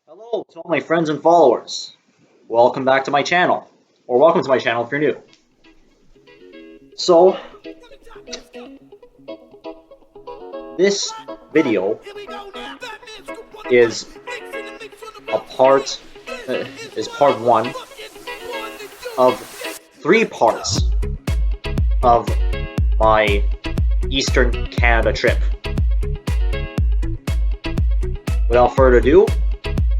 Hello to all my friends and followers. Welcome back to my channel, or welcome to my channel if you're new. So, this video is a part is part one of three parts of my Eastern Canada trip. Without further ado,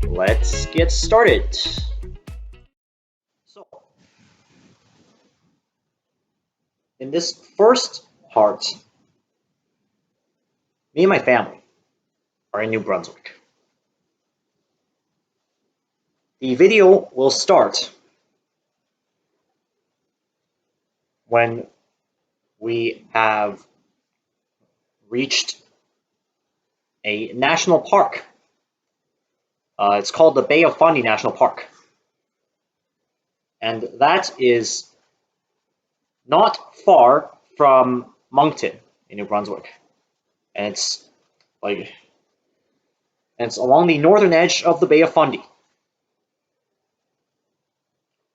let's get started. So, in this first part, me and my family are in New Brunswick. The video will start when we have reached a national park. It's called the Bay of Fundy National Park. And that is not far from Moncton in New Brunswick. And it's along the northern edge of the Bay of Fundy.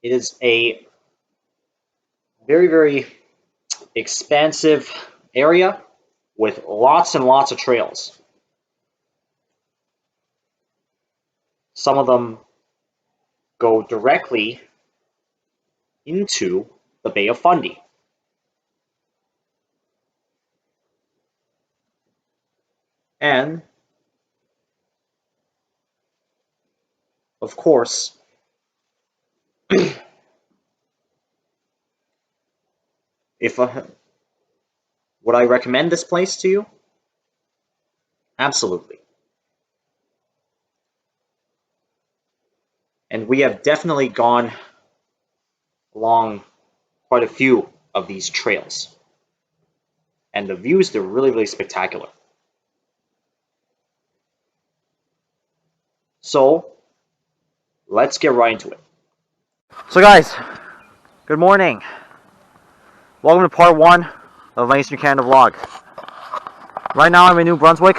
It is a very, very expansive area with lots and lots of trails. Some of them go directly into the Bay of Fundy. And, of course, would I recommend this place to you? Absolutely. And we have definitely gone along quite a few of these trails. And the views, they're really, really spectacular. So, let's get right into it. So guys, good morning. Welcome to part one of my Eastern Canada vlog. Right now I'm in New Brunswick.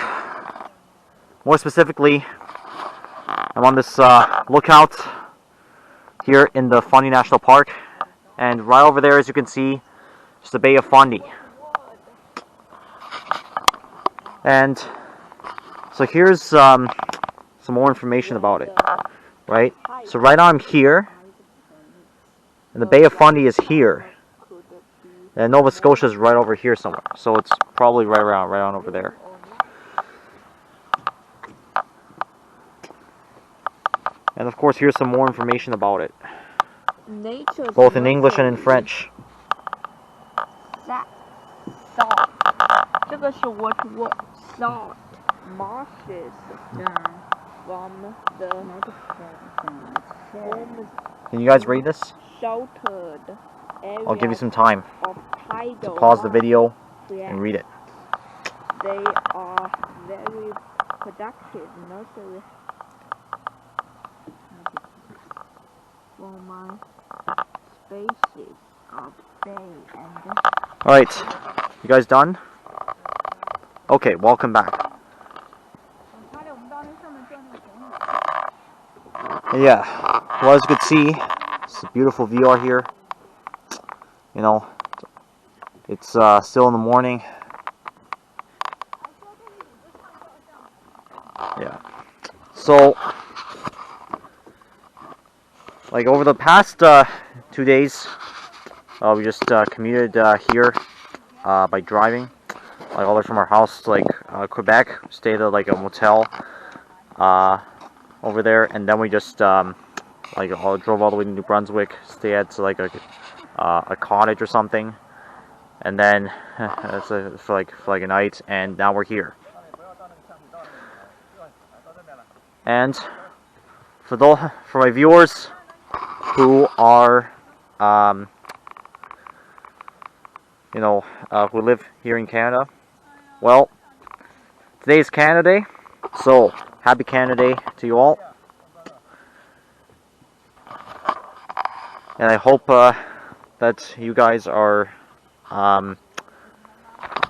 More specifically, I'm on this lookout here in the Fundy National Park. And right over there, as you can see, is the Bay of Fundy. And so here's some more information about it, right? So right now I'm here, and the Bay of Fundy is here. And Nova Scotia is right over here somewhere, so it's probably right on over there. And of course, here's some more information about it, both in English and in French. Salt marshes from the Can you guys read this? sheltered I'll give you some time of tidal to pause the video water. and read it. They are very productive nursery for my species of bay and Alright, you guys done? Okay, welcome back. Yeah, well, as you can see, it's a beautiful view out here. You know, it's still in the morning. Yeah. So, like over the past 2 days, we just commuted here by driving, like all the way from our house to Quebec. Stayed at like a motel over there, and then we just drove all the way to New Brunswick. Stay at like a cottage or something, and then for like a night, and now we're here. And for my viewers who are who live here in Canada, well, today is Canada Day, so happy Canada Day to you all. And I hope that you guys are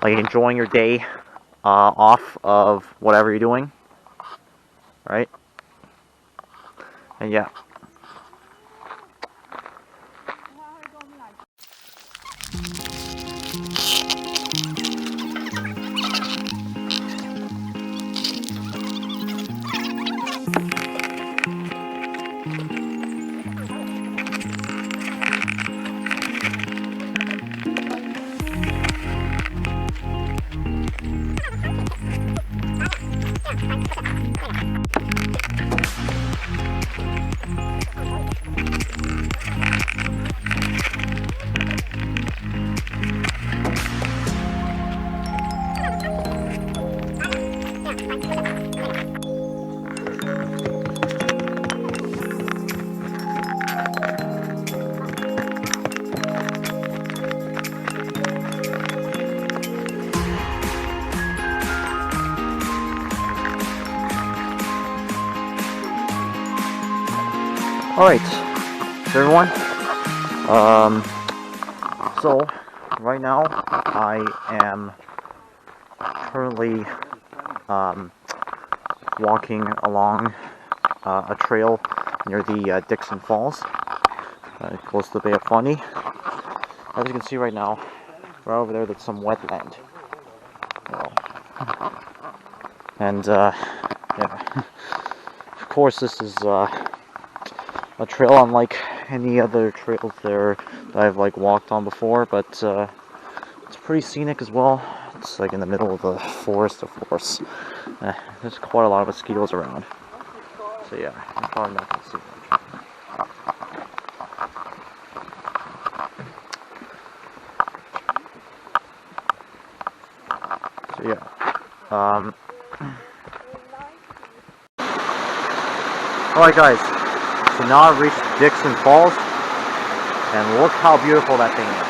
enjoying your day off of whatever you're doing, right? And yeah. Alright, everyone. So right now I am currently walking along a trail near the Dixon Falls, close to the Bay of Fundy. As you can see right now, right over there, that's some wetland. And yeah, of course, this is a trail unlike any other trails there that I've like walked on before, but it's pretty scenic as well. It's like in the middle of the forest, of course. There's quite a lot of mosquitoes around, so yeah, you're probably not gonna see much. So yeah, alright guys, so now I've reached Dixon Falls, and look how beautiful that thing is.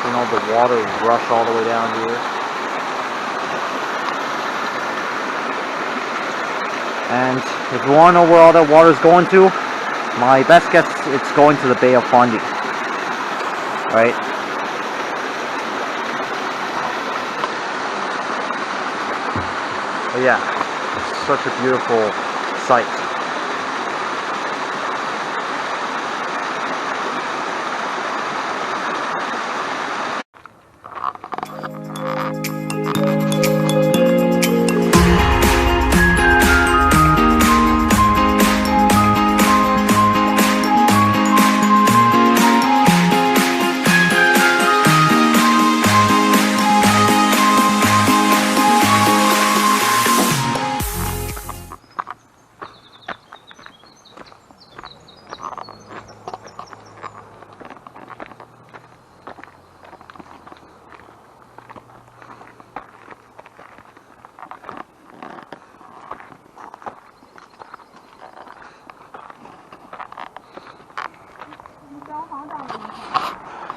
You know, the water rush all the way down here. And if you want to know where all that water is going to, my best guess, it's going to the Bay of Fundy. Right? But yeah, it's such a beautiful sight.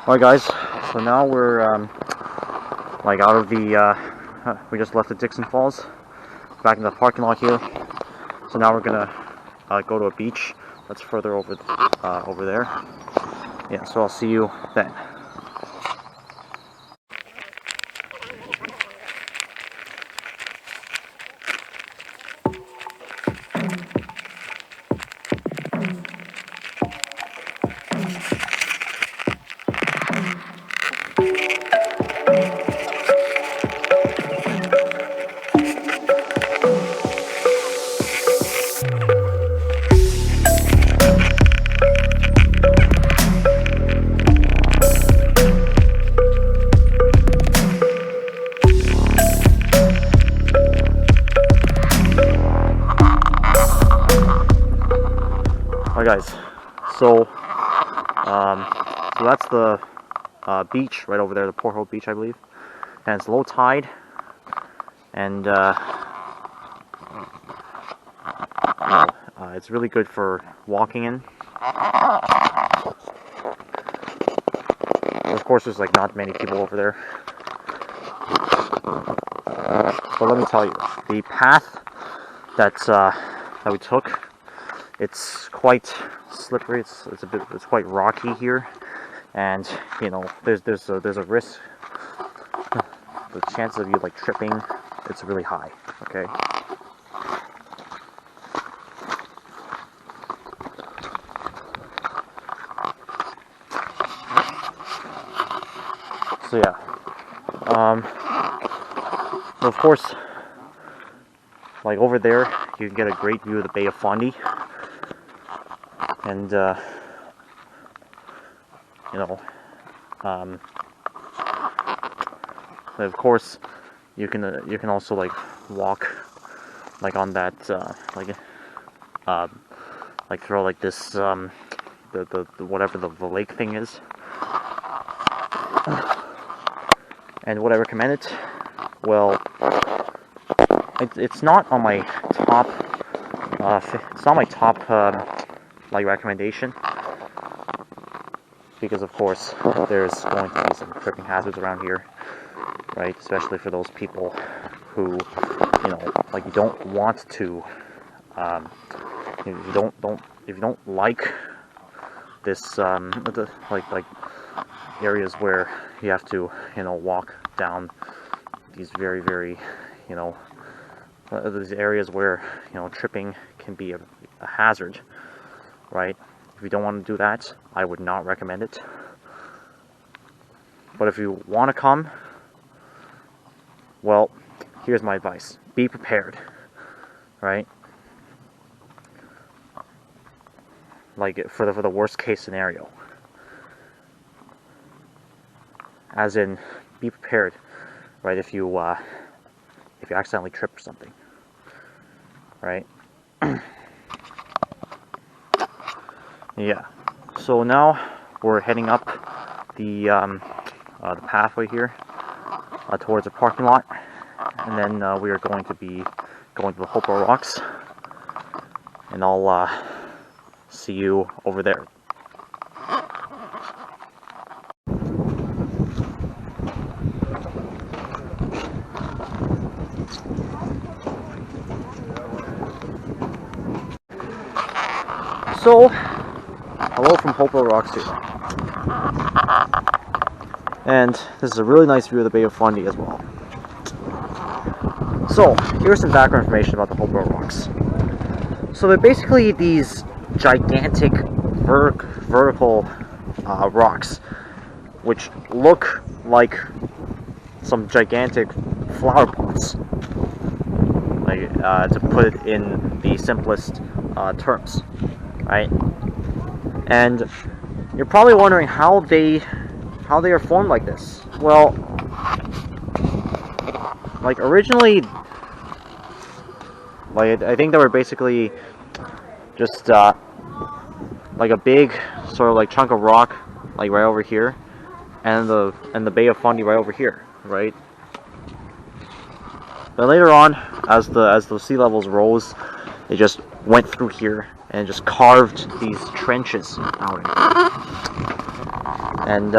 Alright guys, so now we're like out of the, we just left the Dixon Falls, back in the parking lot here. So now we're gonna go to a beach that's further over there. Yeah, so I'll see you then. Alright guys, so that's the beach right over there, the Porthole Beach, I believe, and it's low tide, and it's really good for walking in. Of course, there's like not many people over there, but let me tell you, the path that we took, it's quite slippery. It's quite rocky here, and you know there's a risk. The chances of you like tripping, it's really high. Okay. So yeah, so of course, like over there, you can get a great view of the Bay of Fundy, and you know, of course, you can also like walk like on that like throw like this the whatever the lake thing is. And would I recommend it? Well, it's not on my top. It's not my top like recommendation, because of course there's going to be some tripping hazards around here, right? Especially for those people who, you know, like you don't want to. If you don't like this like areas where you have to, you know, walk down these very, you know, these areas where, you know, tripping can be a hazard, right? If you don't want to do that, I would not recommend it. But if you want to come, well, here's my advice: be prepared, right? Like for the worst case scenario. As in, be prepared, right? If you accidentally trip or something, right? Yeah. So now we're heading up the pathway here towards a parking lot, and then we are going to be going to the Hopewell Rocks, and I'll see you over there. So, hello from Hopewell Rocks here. And this is a really nice view of the Bay of Fundy as well. So, here's some background information about the Hopewell Rocks. So they're basically these gigantic vertical rocks, which look like some gigantic flower pots, like to put it in the simplest terms, right? And you're probably wondering how they are formed like this. Well, like originally, like I think they were basically just like a big sort of like chunk of rock, like right over here, and the Bay of Fundy right over here, right? But later on, as the sea levels rose, they just went through here and just carved these trenches out. And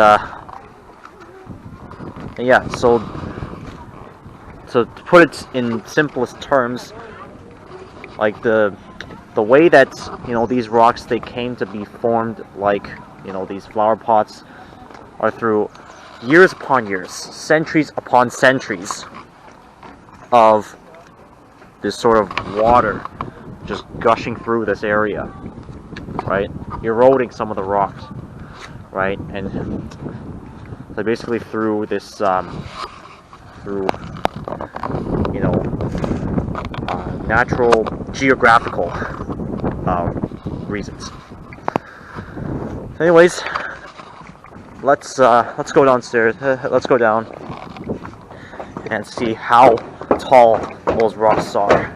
yeah, so to put it in simplest terms, like the way that, you know, these rocks, they came to be formed like, you know, these flower pots, are through years upon years, centuries upon centuries of this sort of water just gushing through this area, right? Eroding some of the rocks, right? And so basically through this, through, you know, natural geographical reasons. Anyways, let's go downstairs. Let's go down and see how tall those rocks are.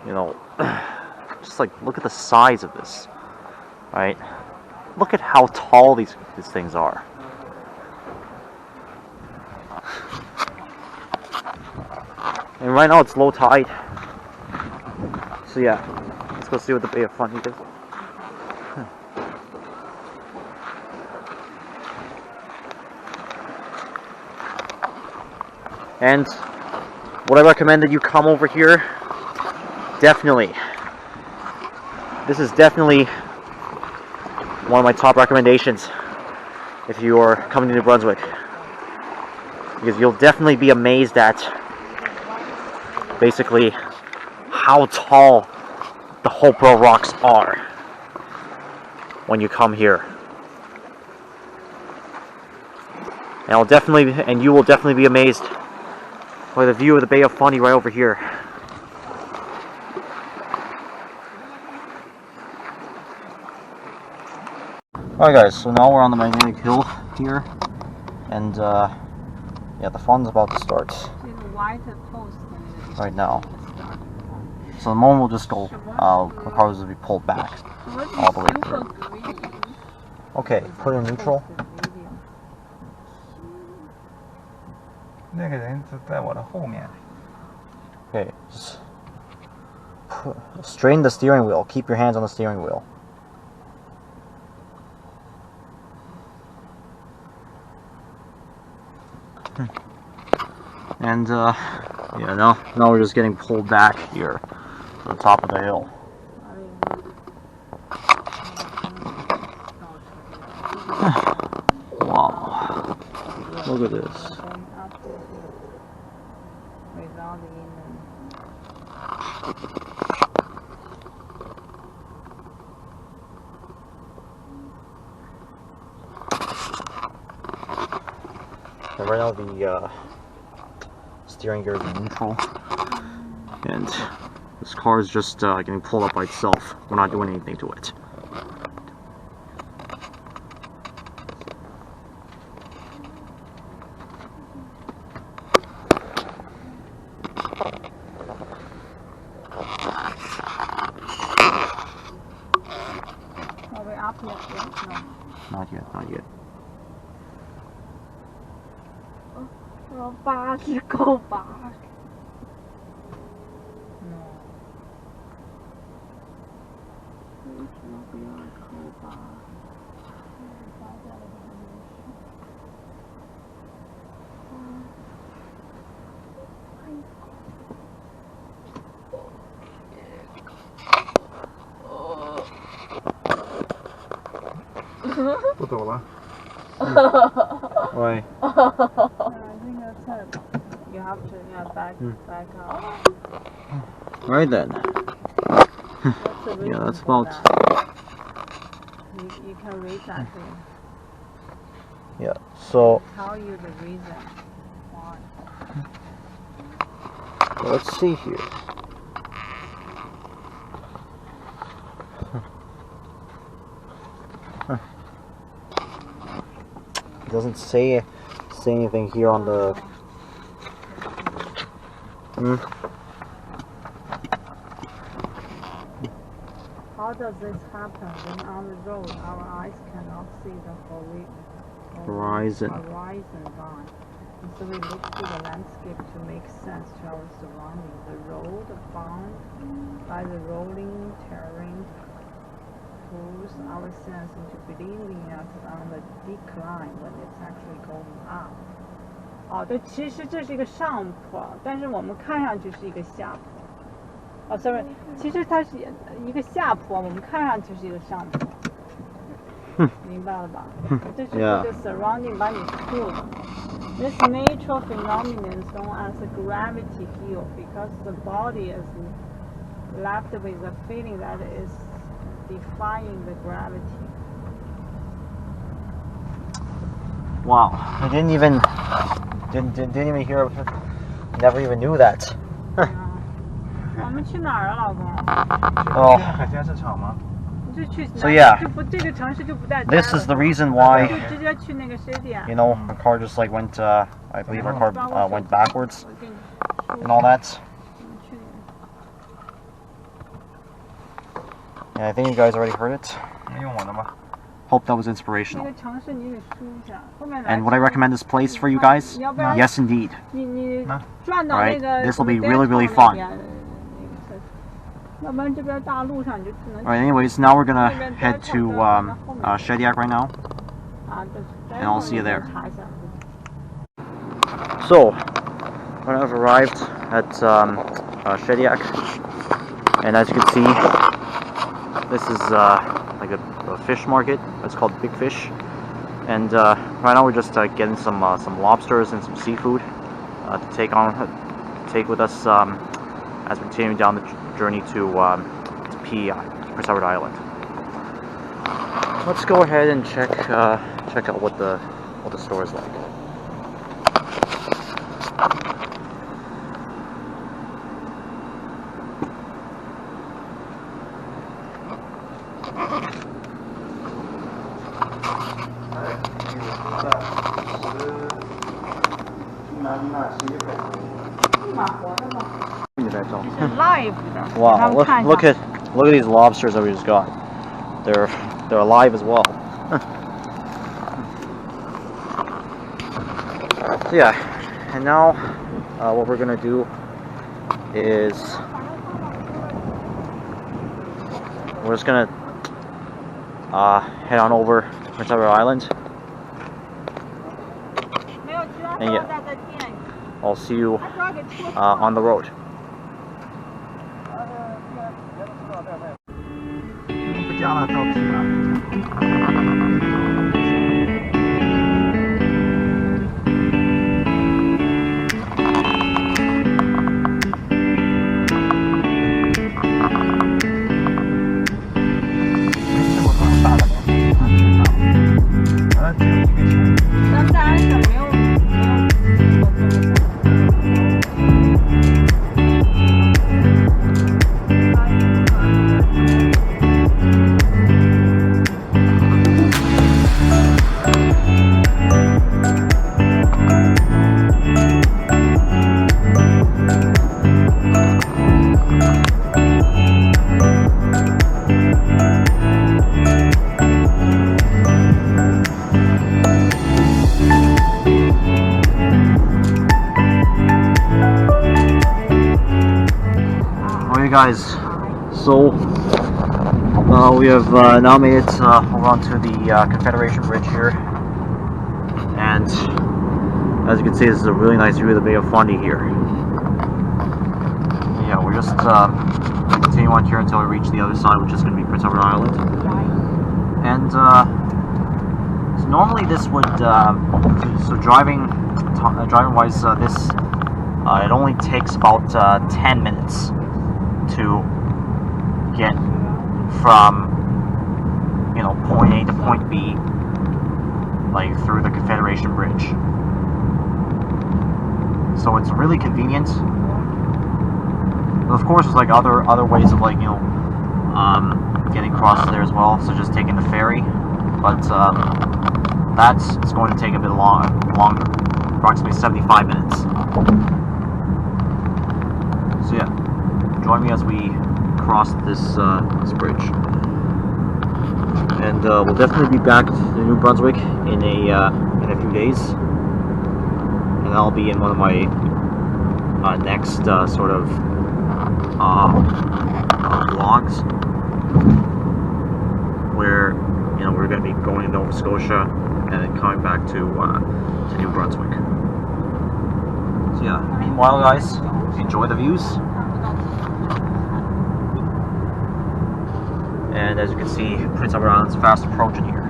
You know, just like look at the size of this, right? Look at how tall these things are. And right now it's low tide, so yeah, it's Let's go see what the Bay of Fundy is. And would I recommend that you come over here? Definitely. This is definitely one of my top recommendations if you are coming to New Brunswick. Because you'll definitely be amazed at basically how tall the Hopewell rocks are when you come here. And you will definitely be amazed by the view of the Bay of Fundy right over here. Alright guys, so now we're on the magnetic hill here, and yeah, the fun's about to start right now. So the moment will just go, the cars will be pulled back all the way through. Okay, put it in neutral. Okay, just straighten the steering wheel. Keep your hands on the steering wheel. And yeah, now we're just getting pulled back here to the top of the hill. Wow, look at this. And right now the steering gear is in neutral, and this car is just getting pulled up by itself. We're not doing anything to it. Are we up yet? No. Not yet, not yet. 80够吧？ 为什么不要扣吧？ 不走了。 Why? You have to back out. Right then. Yeah, that's about. You can read that thing. Yeah. So. Tell you the reason why. Let's see here. It doesn't say anything here on the. How does this happen when on the road our eyes cannot see the horizon line? And so we look to the landscape to make sense to our surroundings. The road bound by the rolling terrain pulls our sense into believing us on the decline when it's actually going up. 哦，对，其实这是一个上坡，但是我们看上去是一个下坡。哦 ，sorry， 其实它是一个下坡，我们看上去是一个上坡。明白了吧？这是一个 surrounding by 你 pull。This natural phenomenon is known as a gravity field because the body is left with a feeling that is defying the gravity. Wow, I didn't even hear. Never even knew that. 我们去哪儿啊，老公？ Oh. 海鲜市场吗？ So yeah, 这个城市就不带 this is the reason why, 就直接去那个 city 啊。 you know, our car just like went, I believe our car went backwards and all that. Yeah, I think you guys already heard it. 没用我的吗？ Hope that was inspirational. 那个城市你得输一下，后面来。 And would I recommend this place for you guys? Yes, indeed. 你转到那个 Right, this will be really, really fun. 要不然这边大路上你就只能。 Alright, anyways, now we're gonna head to Shediac right now, 啊， and I'll see you there. So, I've arrived at Shediac, and as you can see, this is like a fish market. It's called Big Fish, and right now we're just getting some lobsters and some seafood to take with us as we continue down the journey to PEI, Prince Edward Island. Let's go ahead and check out what the store is like. Live 的。 Wow, look at these lobsters that we just got. They're alive as well. So yeah, and now what we're gonna do is we're just gonna head on over to Prince Edward Island. And yeah, I'll see you on the road. Guys, so we have now made it over onto the Confederation Bridge here, and as you can see, this is a really nice view of the Bay of Fundy here. Yeah, we're just continuing on here until we reach the other side, which is going to be Prince Edward Island. And so normally this would so driving wise, this it only takes about 10 minutes to get from, you know, point A to point B, like through the Confederation Bridge. So it's really convenient. But of course, there's like other ways of, like, you know, getting across there as well. So just taking the ferry, but that's going to take a bit longer, approximately 75 minutes. So yeah. Join me as we cross this bridge, and we'll definitely be back to New Brunswick in a few days, and I'll be in one of my next sort of vlogs, where, you know, we're going to be going to Nova Scotia and then coming back to New Brunswick. So yeah, meanwhile, guys, enjoy the views. And as you can see, Prince Edward Island's fast approaching here.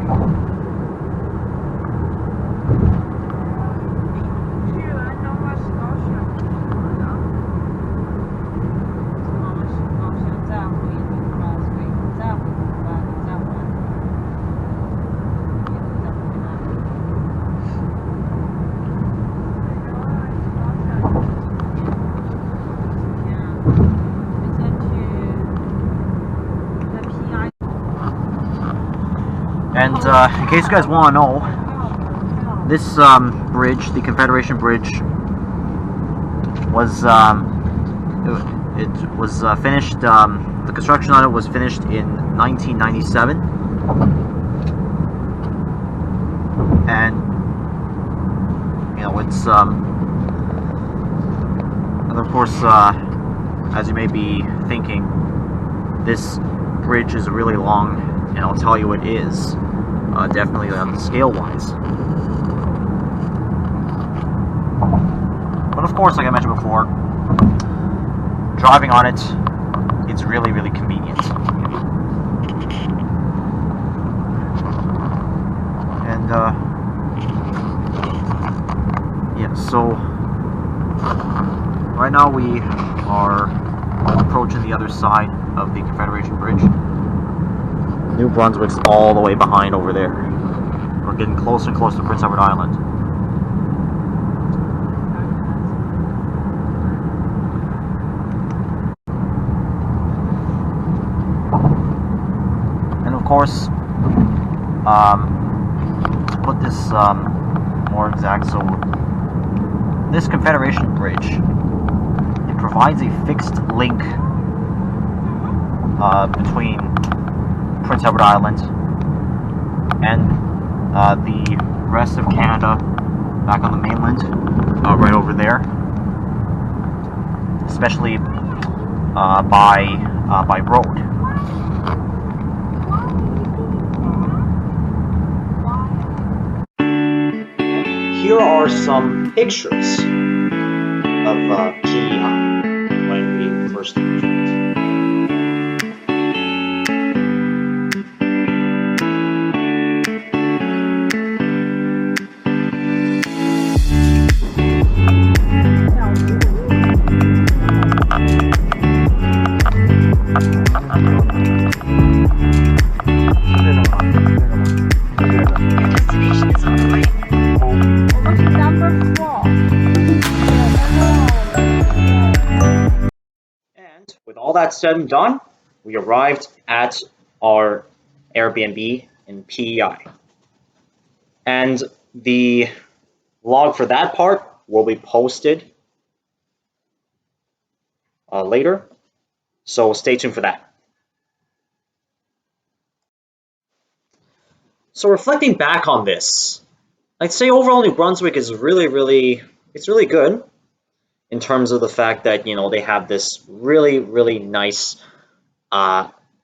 And in case you guys want to know, this bridge, the Confederation Bridge, was it was finished. The construction on it was finished in 1997, and you know, it's and of course, as you may be thinking, this bridge is really long, and I'll tell you it is, definitely on the scale-wise. But of course, like I mentioned before, driving on it, it's really, really convenient. And, yeah, so right now we are approaching the other side of the Confederation Bridge. New Brunswick's all the way behind over there. We're getting closer and closer to Prince Edward Island. And of course, to put this more exact, so this Confederation Bridge, it provides a fixed link between Prince Edward Island and the rest of Canada back on the mainland, right over there, especially by road. Here are some pictures of PEI when we first entered it. With all that said and done, we arrived at our Airbnb in PEI. And the vlog for that part will be posted later, so stay tuned for that. So reflecting back on this, I'd say overall New Brunswick is really good in terms of the fact that, you know, they have this really nice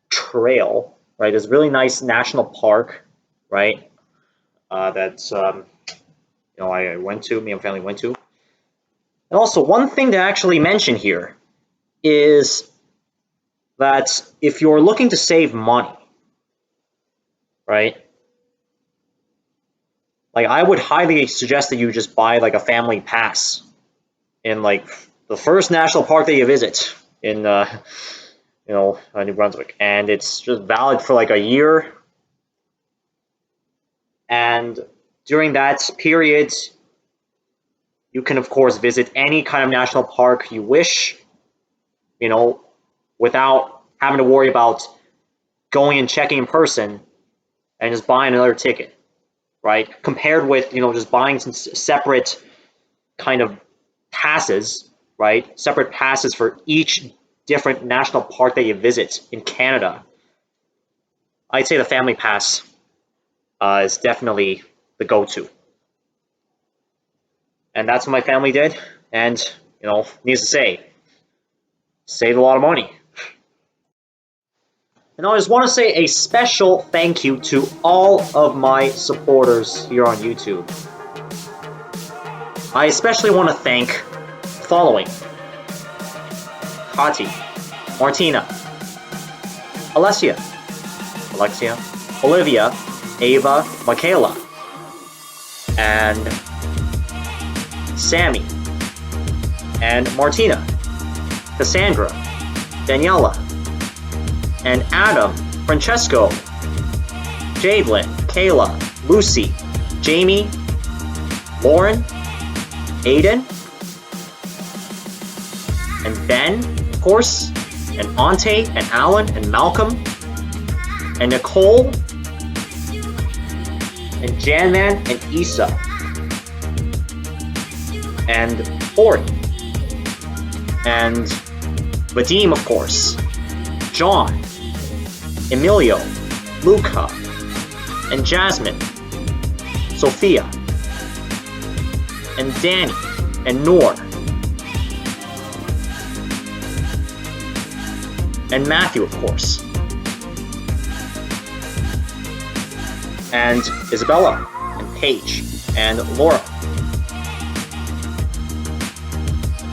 trail, right? This really nice national park, right? That's you know, I went to, me and family went to. And also one thing to actually mention here is that if you're looking to save money, right? Like, I would highly suggest that you just buy like a family pass in like the first national park that you visit in you know, New Brunswick, and it's just valid for like a year. And during that period, you can of course visit any kind of national park you wish, you know, without having to worry about going and checking in person and just buying another ticket, right? Compared with, you know, just buying some separate kind of passes, right? Separate passes for each different national park that you visit in Canada. I'd say the family pass is definitely the go-to. And that's what my family did. And, you know, needless to say, saved a lot of money. And I just want to say a special thank you to all of my supporters here on YouTube. I especially want to thank the following: Kati, Martina, Alexia, Olivia, Ava, Michaela, and Sammy, and Martina, Cassandra, Daniela, and Adam, Francesco, Jadelyn, Kayla, Lucy, Jamie, Lauren, Aiden, and Ben, of course, and Ante, and Alan, and Malcolm, and Nicole, and Janman, and Isa, and Ori, and Vadim, of course, John, Emilio, Luca, and Jasmine, Sophia, and Danny, and Noor. and Matthew, of course. And Isabella, and Paige, and Laura.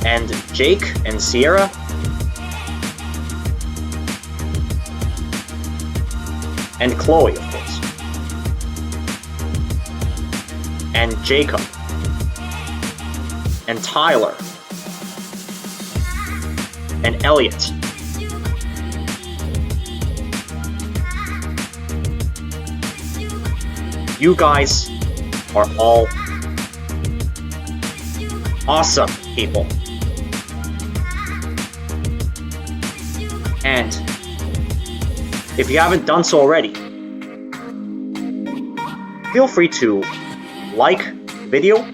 And Jake, and Sierra. And Chloe, of course. And Jacob. And Tyler. And Elliot. You guys are all awesome people. And if you haven't done so already, feel free to like the video,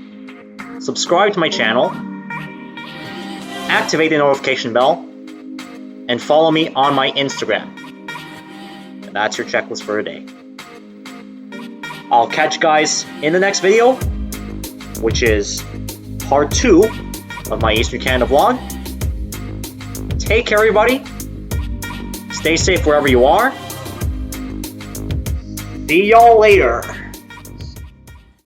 subscribe to my channel, activate the notification bell, and follow me on my Instagram. And that's your checklist for today. I'll catch you guys in the next video, which is part 2 of my Eastern Canada vlog. Take care, everybody. Stay safe wherever you are. See y'all later.